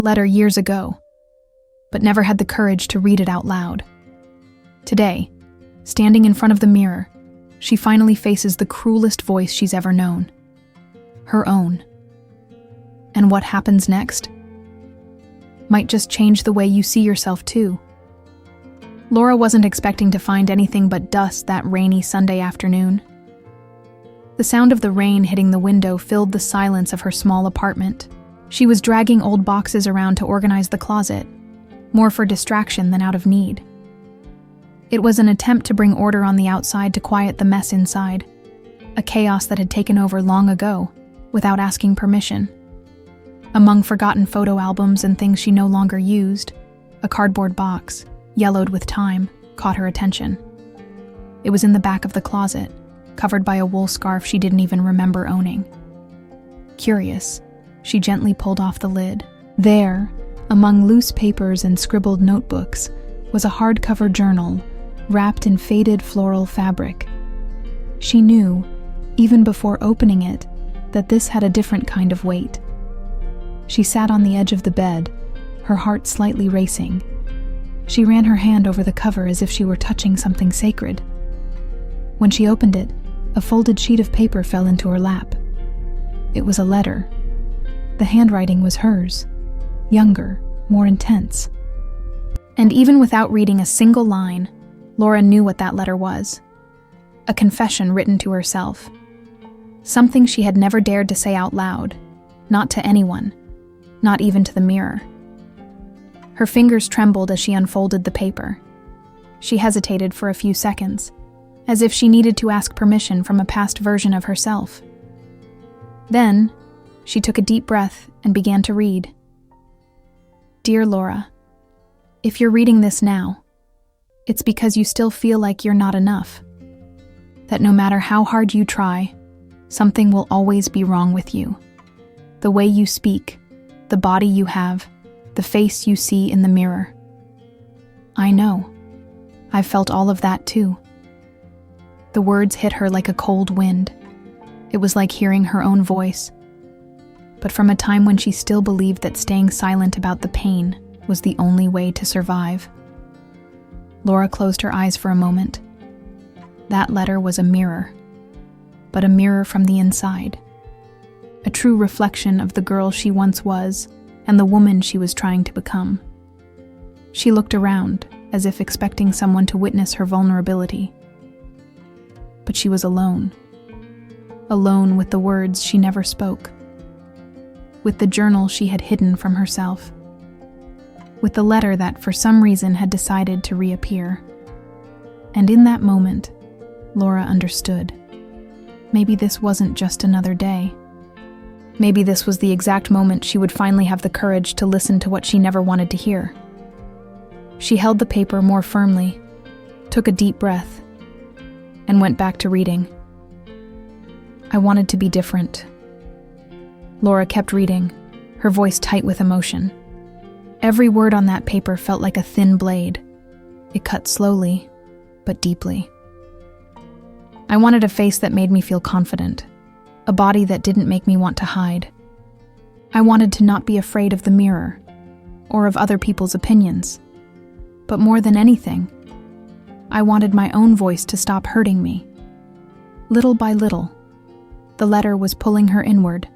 letter years ago, but never had the courage to read it out loud. Today, standing in front of the mirror, she finally faces the cruelest voice she's ever known. Her own. And what happens next might just change the way you see yourself too. Laura wasn't expecting to find anything but dust that rainy Sunday afternoon. The sound of the rain hitting the window filled the silence of her small apartment. She was dragging old boxes around to organize the closet, more for distraction than out of need. It was an attempt to bring order on the outside to quiet the mess inside, a chaos that had taken over long ago, without asking permission. Among forgotten photo albums and things she no longer used, a cardboard box, yellowed with time, caught her attention. It was in the back of the closet, covered by a wool scarf she didn't even remember owning. Curious, she gently pulled off the lid. There, among loose papers and scribbled notebooks, was a hardcover journal wrapped in faded floral fabric. She knew, even before opening it, that this had a different kind of weight. She sat on the edge of the bed, her heart slightly racing. She ran her hand over the cover as if she were touching something sacred. When she opened it, a folded sheet of paper fell into her lap. It was a letter. The handwriting was hers, younger, more intense. And even without reading a single line, Laura knew what that letter was. A confession written to herself. Something she had never dared to say out loud, not to anyone, not even to the mirror. Her fingers trembled as she unfolded the paper. She hesitated for a few seconds, as if she needed to ask permission from a past version of herself. Then, she took a deep breath and began to read. Dear Laura, if you're reading this now, it's because you still feel like you're not enough. That no matter how hard you try, something will always be wrong with you. The way you speak, the body you have, the face you see in the mirror. I know. I've felt all of that too. The words hit her like a cold wind. It was like hearing her own voice. But from a time when she still believed that staying silent about the pain was the only way to survive. Laura closed her eyes for a moment. That letter was a mirror, but a mirror from the inside. A true reflection of the girl she once was and the woman she was trying to become. She looked around, as if expecting someone to witness her vulnerability. But she was alone. Alone with the words she never spoke. With the journal she had hidden from herself. With the letter that for some reason had decided to reappear. And in that moment, Laura understood. Maybe this wasn't just another day. Maybe this was the exact moment she would finally have the courage to listen to what she never wanted to hear. She held the paper more firmly, took a deep breath, and went back to reading. I wanted to be different. Laura kept reading, her voice tight with emotion. Every word on that paper felt like a thin blade. It cut slowly, but deeply. I wanted a face that made me feel confident, a body that didn't make me want to hide. I wanted to not be afraid of the mirror, or of other people's opinions. But more than anything, I wanted my own voice to stop hurting me. Little by little, the letter was pulling her inward.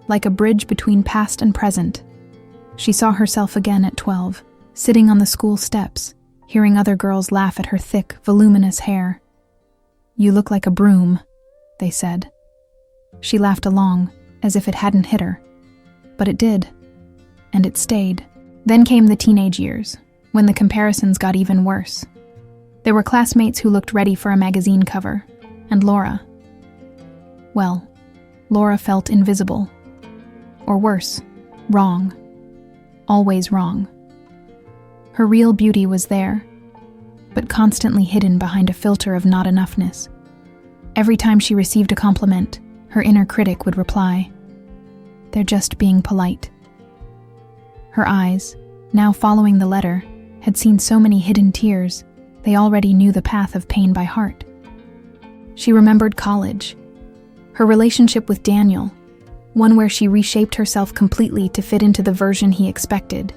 Like a bridge between past and present, she saw herself again at 12, sitting on the school steps, hearing other girls laugh at her thick, voluminous hair. You look like a broom, they said. She laughed along, as if it hadn't hit her. But it did, and it stayed. Then came the teenage years, when the comparisons got even worse. There were classmates who looked ready for a magazine cover, and Laura. Well, Laura felt invisible. Or worse, wrong. Always wrong. Her real beauty was there, but constantly hidden behind a filter of not enoughness. Every time she received a compliment, her inner critic would reply, "They're just being polite." Her eyes, now following the letter, had seen so many hidden tears, they already knew the path of pain by heart. She remembered college, her relationship with Daniel, one where she reshaped herself completely to fit into the version he expected.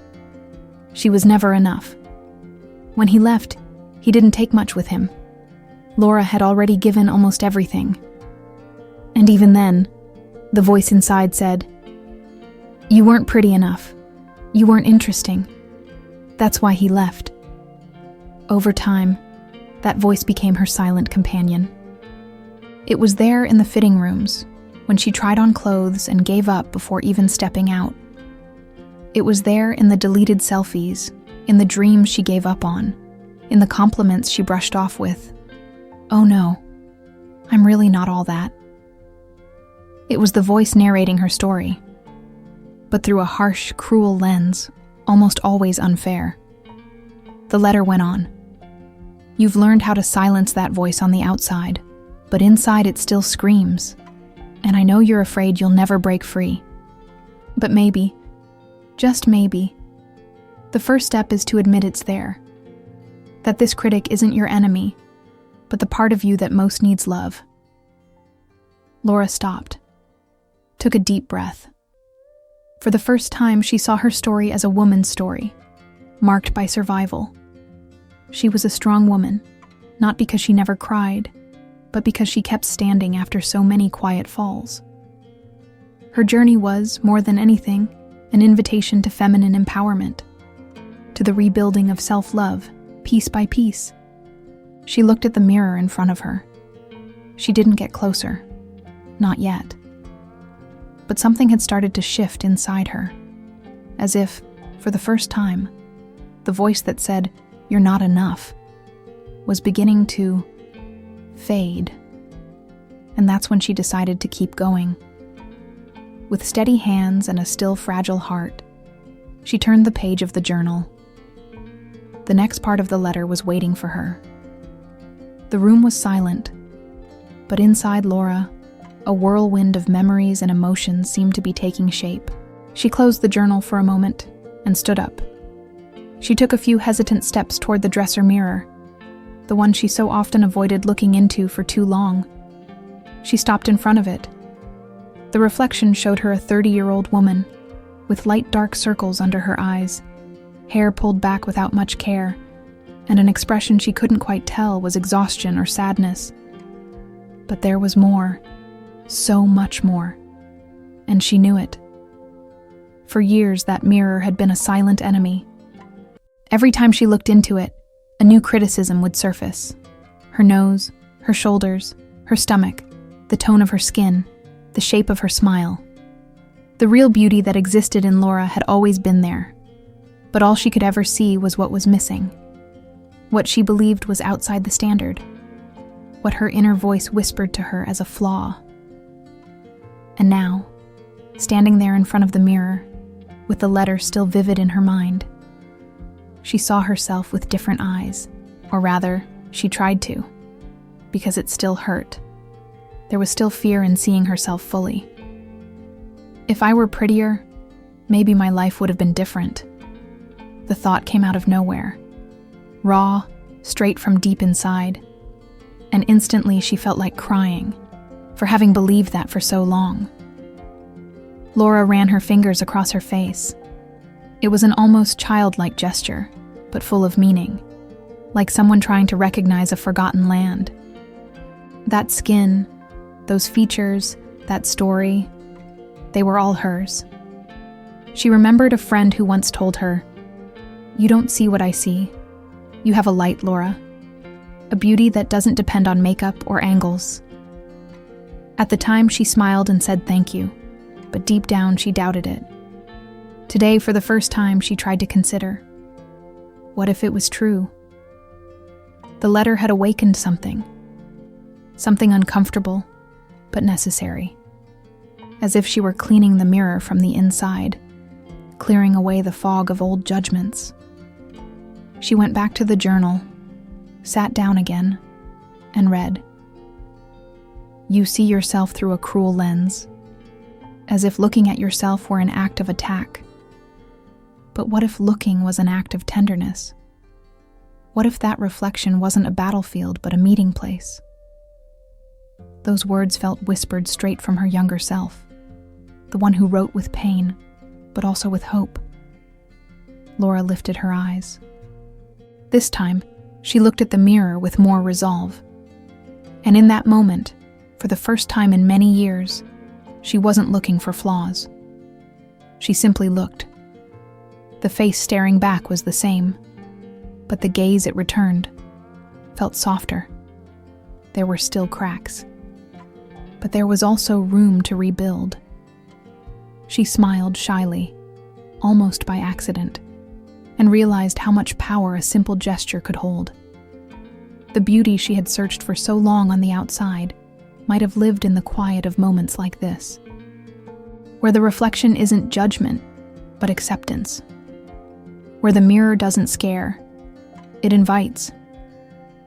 She was never enough. When he left, he didn't take much with him. Laura had already given almost everything. And even then, the voice inside said, "You weren't pretty enough. You weren't interesting. That's why he left." Over time, that voice became her silent companion. It was there in the fitting rooms, when she tried on clothes and gave up before even stepping out. It was there in the deleted selfies, in the dreams she gave up on, in the compliments she brushed off with, "Oh no, I'm really not all that." It was the voice narrating her story, but through a harsh, cruel lens, almost always unfair. The letter went on. "You've learned how to silence that voice on the outside, but inside it still screams. And I know you're afraid you'll never break free. But maybe, just maybe, the first step is to admit it's there. That this critic isn't your enemy, but the part of you that most needs love." Laura stopped, took a deep breath. For the first time, she saw her story as a woman's story, marked by survival. She was a strong woman, not because she never cried, but because she kept standing after so many quiet falls. Her journey was, more than anything, an invitation to feminine empowerment, to the rebuilding of self-love, piece by piece. She looked at the mirror in front of her. She didn't get closer, not yet. But something had started to shift inside her, as if, for the first time, the voice that said, "You're not enough," was beginning to fade. And that's when she decided to keep going. With steady hands and a still fragile heart, she turned the page of the journal. The next part of the letter was waiting for her. The room was silent, but inside Laura, a whirlwind of memories and emotions seemed to be taking shape. She closed the journal for a moment and stood up. She took a few hesitant steps toward the dresser mirror, the one she so often avoided looking into for too long. She stopped in front of it. The reflection showed her a 30-year-old woman, with light dark circles under her eyes, hair pulled back without much care, and an expression she couldn't quite tell was exhaustion or sadness. But there was more, so much more, and she knew it. For years, that mirror had been a silent enemy. Every time she looked into it, a new criticism would surface. Her nose, her shoulders, her stomach, the tone of her skin, the shape of her smile. The real beauty that existed in Laura had always been there, but all she could ever see was what was missing, what she believed was outside the standard, what her inner voice whispered to her as a flaw. And now, standing there in front of the mirror, with the letter still vivid in her mind, she saw herself with different eyes, or rather, she tried to, because it still hurt. There was still fear in seeing herself fully. If I were prettier, maybe my life would have been different. The thought came out of nowhere, raw, straight from deep inside, and instantly she felt like crying, for having believed that for so long. Laura ran her fingers across her face. It was an almost childlike gesture, but full of meaning, like someone trying to recognize a forgotten land. That skin, those features, that story, they were all hers. She remembered a friend who once told her, "You don't see what I see. You have a light, Laura. A beauty that doesn't depend on makeup or angles." At the time, she smiled and said thank you, but deep down she doubted it. Today, for the first time, she tried to consider, what if it was true? The letter had awakened something uncomfortable, but necessary. As if she were cleaning the mirror from the inside, clearing away the fog of old judgments. She went back to the journal, sat down again, and read. You see yourself through a cruel lens, as if looking at yourself were an act of attack. But what if looking was an act of tenderness? What if that reflection wasn't a battlefield but a meeting place? Those words felt whispered straight from her younger self. the one who wrote with pain, but also with hope. Laura lifted her eyes. This time, she looked at the mirror with more resolve. And in that moment, for the first time in many years, she wasn't looking for flaws. She simply looked. The face staring back was the same, but the gaze it returned felt softer. There were still cracks, but there was also room to rebuild. She smiled shyly, almost by accident, and realized how much power a simple gesture could hold. The beauty she had searched for so long on the outside might have lived in the quiet of moments like this, where the reflection isn't judgment, but acceptance, where the mirror doesn't scare, it invites.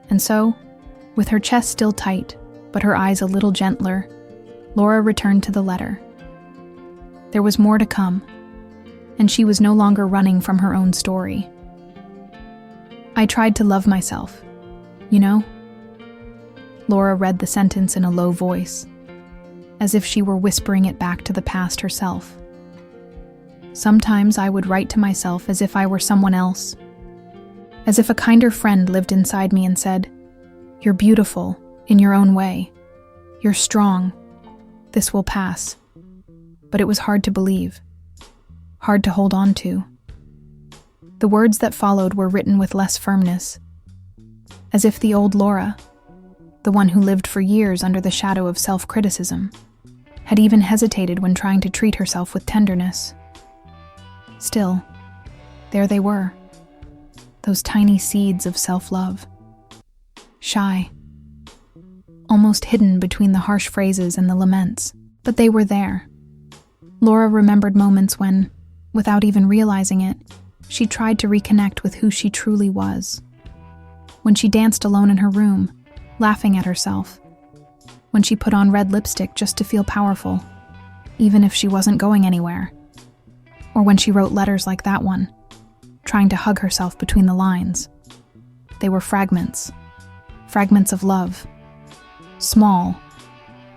And so, with her chest still tight, but her eyes a little gentler, Laura returned to the letter. There was more to come, and she was no longer running from her own story. I tried to love myself, you know? Laura read the sentence in a low voice, as if she were whispering it back to the past herself. Sometimes I would write to myself as if I were someone else, as if a kinder friend lived inside me and said, "You're beautiful in your own way. You're strong. This will pass." But it was hard to believe, hard to hold on to. The words that followed were written with less firmness, as if the old Laura, the one who lived for years under the shadow of self-criticism, had even hesitated when trying to treat herself with tenderness. Still, there they were, those tiny seeds of self-love. Shy, almost hidden between the harsh phrases and the laments, but they were there. Laura remembered moments when, without even realizing it, she tried to reconnect with who she truly was. When she danced alone in her room, laughing at herself. When she put on red lipstick just to feel powerful, even if she wasn't going anywhere. Or when she wrote letters like that one, trying to hug herself between the lines. They were fragments of love. Small,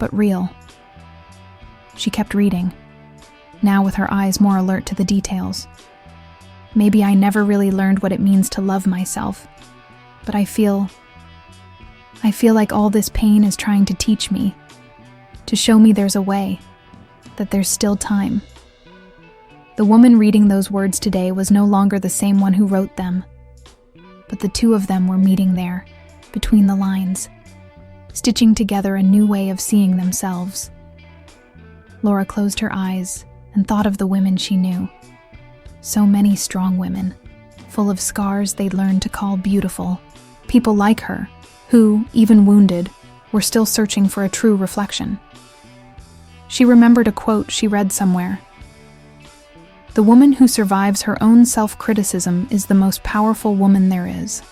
but real. She kept reading, now with her eyes more alert to the details. Maybe I never really learned what it means to love myself, but I feel like all this pain is trying to teach me, to show me there's a way, that there's still time. The woman reading those words today was no longer the same one who wrote them, but the two of them were meeting there, between the lines, stitching together a new way of seeing themselves. Laura closed her eyes and thought of the women she knew. So many strong women, full of scars they'd learned to call beautiful. People like her, who, even wounded, were still searching for a true reflection. She remembered a quote she read somewhere. "The woman who survives her own self-criticism is the most powerful woman there is."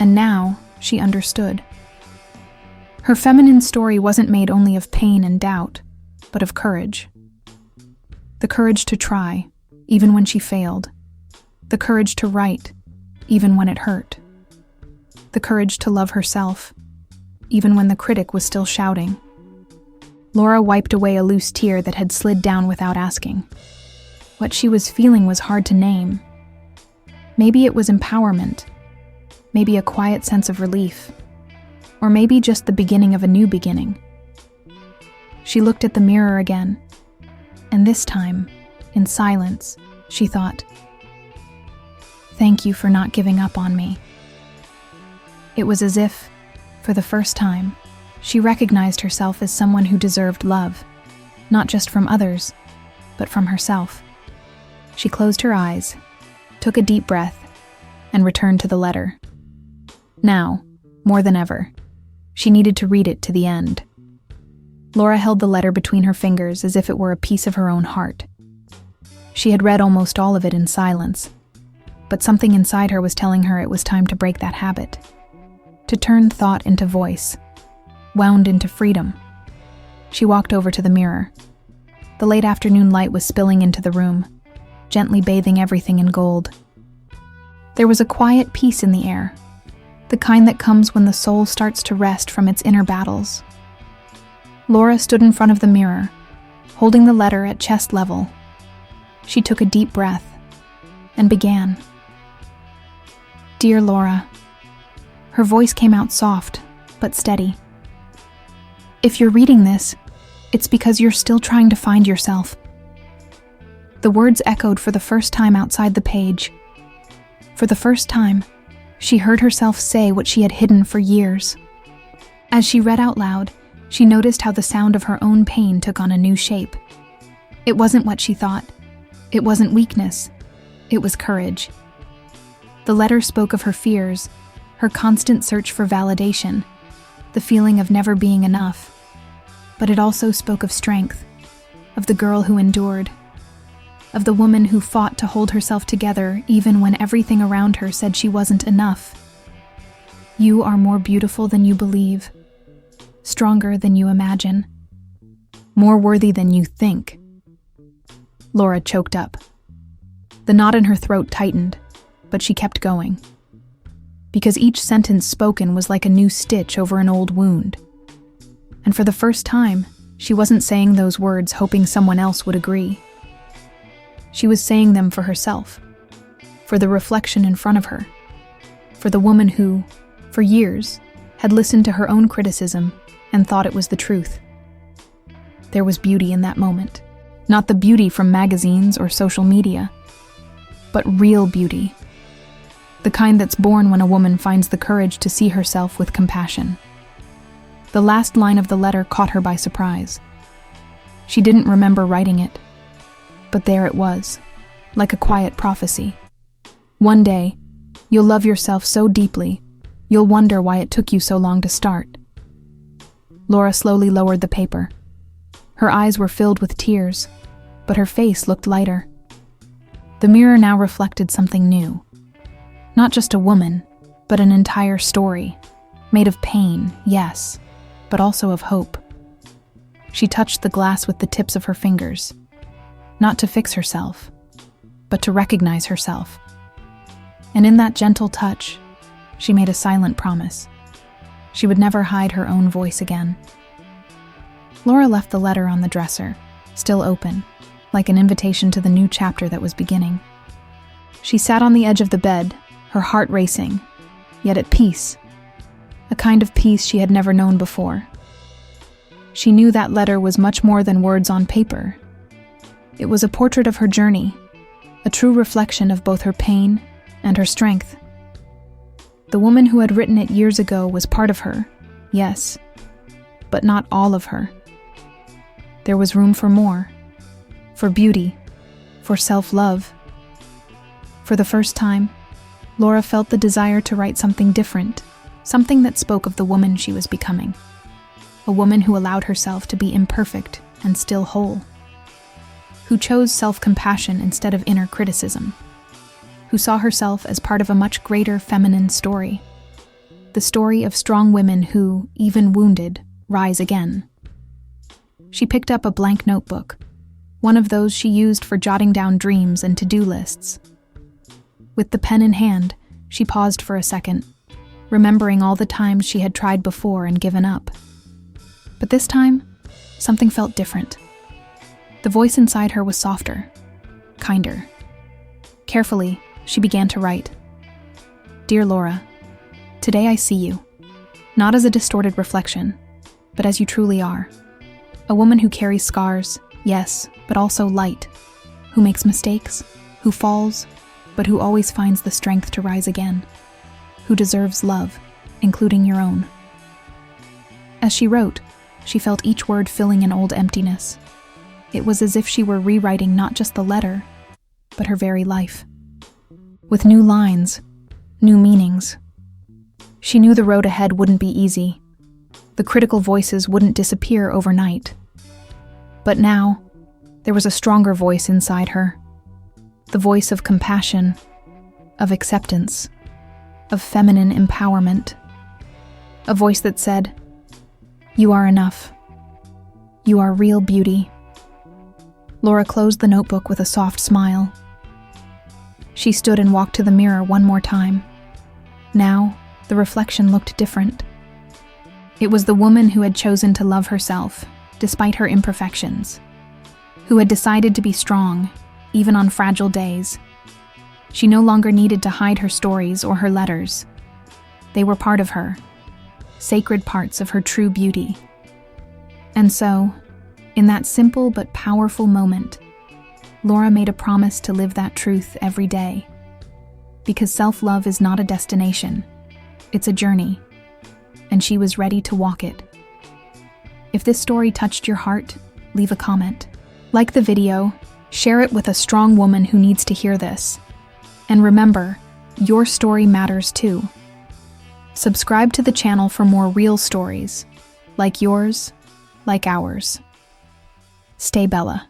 And now she understood. Her feminine story wasn't made only of pain and doubt, but of courage. The courage to try, even when she failed. The courage to write, even when it hurt. The courage to love herself, even when the critic was still shouting. Laura wiped away a loose tear that had slid down without asking. What she was feeling was hard to name. Maybe it was empowerment, maybe a quiet sense of relief, or maybe just the beginning of a new beginning. She looked at the mirror again, and this time, in silence, she thought, "Thank you for not giving up on me." It was as if, for the first time, she recognized herself as someone who deserved love, not just from others, but from herself. She closed her eyes, took a deep breath, and returned to the letter. Now, more than ever, she needed to read it to the end. Laura held the letter between her fingers as if it were a piece of her own heart. She had read almost all of it in silence, but something inside her was telling her it was time to break that habit, to turn thought into voice, wound into freedom. She walked over to the mirror. The late afternoon light was spilling into the room, gently bathing everything in gold. There was a quiet peace in the air, the kind that comes when the soul starts to rest from its inner battles. Laura stood in front of the mirror, Holding the letter at chest level, she took a deep breath and began. Dear Laura. Her voice came out soft, but steady. If you're reading this, it's because you're still trying to find yourself. The words echoed for the first time outside the page. For the first time, she heard herself say what she had hidden for years. As she read out loud, she noticed how the sound of her own pain took on a new shape. It wasn't what she thought. It wasn't weakness. It was courage. The letter spoke of her fears, her constant search for validation, the feeling of never being enough. But it also spoke of strength, of the girl who endured, of the woman who fought to hold herself together even when everything around her said she wasn't enough. You are more beautiful than you believe, stronger than you imagine, more worthy than you think. Laura choked up. The knot in her throat tightened, but she kept going. Because each sentence spoken was like a new stitch over an old wound. And for the first time, she wasn't saying those words hoping someone else would agree. She was saying them for herself, for the reflection in front of her, for the woman who, for years, had listened to her own criticism and thought it was the truth. There was beauty in that moment. Not the beauty from magazines or social media, but real beauty. The kind that's born when a woman finds the courage to see herself with compassion. The last line of the letter caught her by surprise. She didn't remember writing it, but there it was, like a quiet prophecy. One day, you'll love yourself so deeply, you'll wonder why it took you so long to start. Laura slowly lowered the paper. Her eyes were filled with tears, but her face looked lighter. The mirror now reflected something new. Not just a woman, but an entire story, made of pain, yes, but also of hope. She touched the glass with the tips of her fingers, not to fix herself, but to recognize herself. And in that gentle touch, she made a silent promise. She would never hide her own voice again. Laura left the letter on the dresser, still open, like an invitation to the new chapter that was beginning. She sat on the edge of the bed, her heart racing, yet at peace, a kind of peace she had never known before. She knew that letter was much more than words on paper. It was a portrait of her journey, a true reflection of both her pain and her strength. The woman who had written it years ago was part of her, yes, but not all of her. There was room for more, for beauty, for self-love. For the first time, Laura felt the desire to write something different, something that spoke of the woman she was becoming. A woman who allowed herself to be imperfect and still whole. Who chose self-compassion instead of inner criticism. Who saw herself as part of a much greater feminine story. The story of strong women who, even wounded, rise again. She picked up a blank notebook, one of those she used for jotting down dreams and to-do lists. With the pen in hand, she paused for a second, remembering all the times she had tried before and given up. But this time, something felt different. The voice inside her was softer, kinder. Carefully, she began to write. Dear Laura, today I see you, not as a distorted reflection, but as you truly are. A woman who carries scars, yes, but also light, who makes mistakes, who falls, but who always finds the strength to rise again, who deserves love, including your own. As she wrote, she felt each word filling an old emptiness. It was as if she were rewriting not just the letter, but her very life. With new lines, new meanings. She knew the road ahead wouldn't be easy. The critical voices wouldn't disappear overnight. But now, there was a stronger voice inside her. The voice of compassion, of acceptance, of feminine empowerment. A voice that said, "You are enough. You are real beauty." Laura closed the notebook with a soft smile. She stood and walked to the mirror one more time. Now, the reflection looked different. It was the woman who had chosen to love herself, despite her imperfections. who had decided to be strong, even on fragile days. She no longer needed to hide her stories or her letters. They were part of her, sacred parts of her true beauty. And so, in that simple but powerful moment, Laura made a promise to live that truth every day. Because self-love is not a destination, it's a journey, and she was ready to walk it. If this story touched your heart, leave a comment. Like the video, share it with a strong woman who needs to hear this. And remember, your story matters too. Subscribe to the channel for more real stories, like yours, like ours. Stay Bella.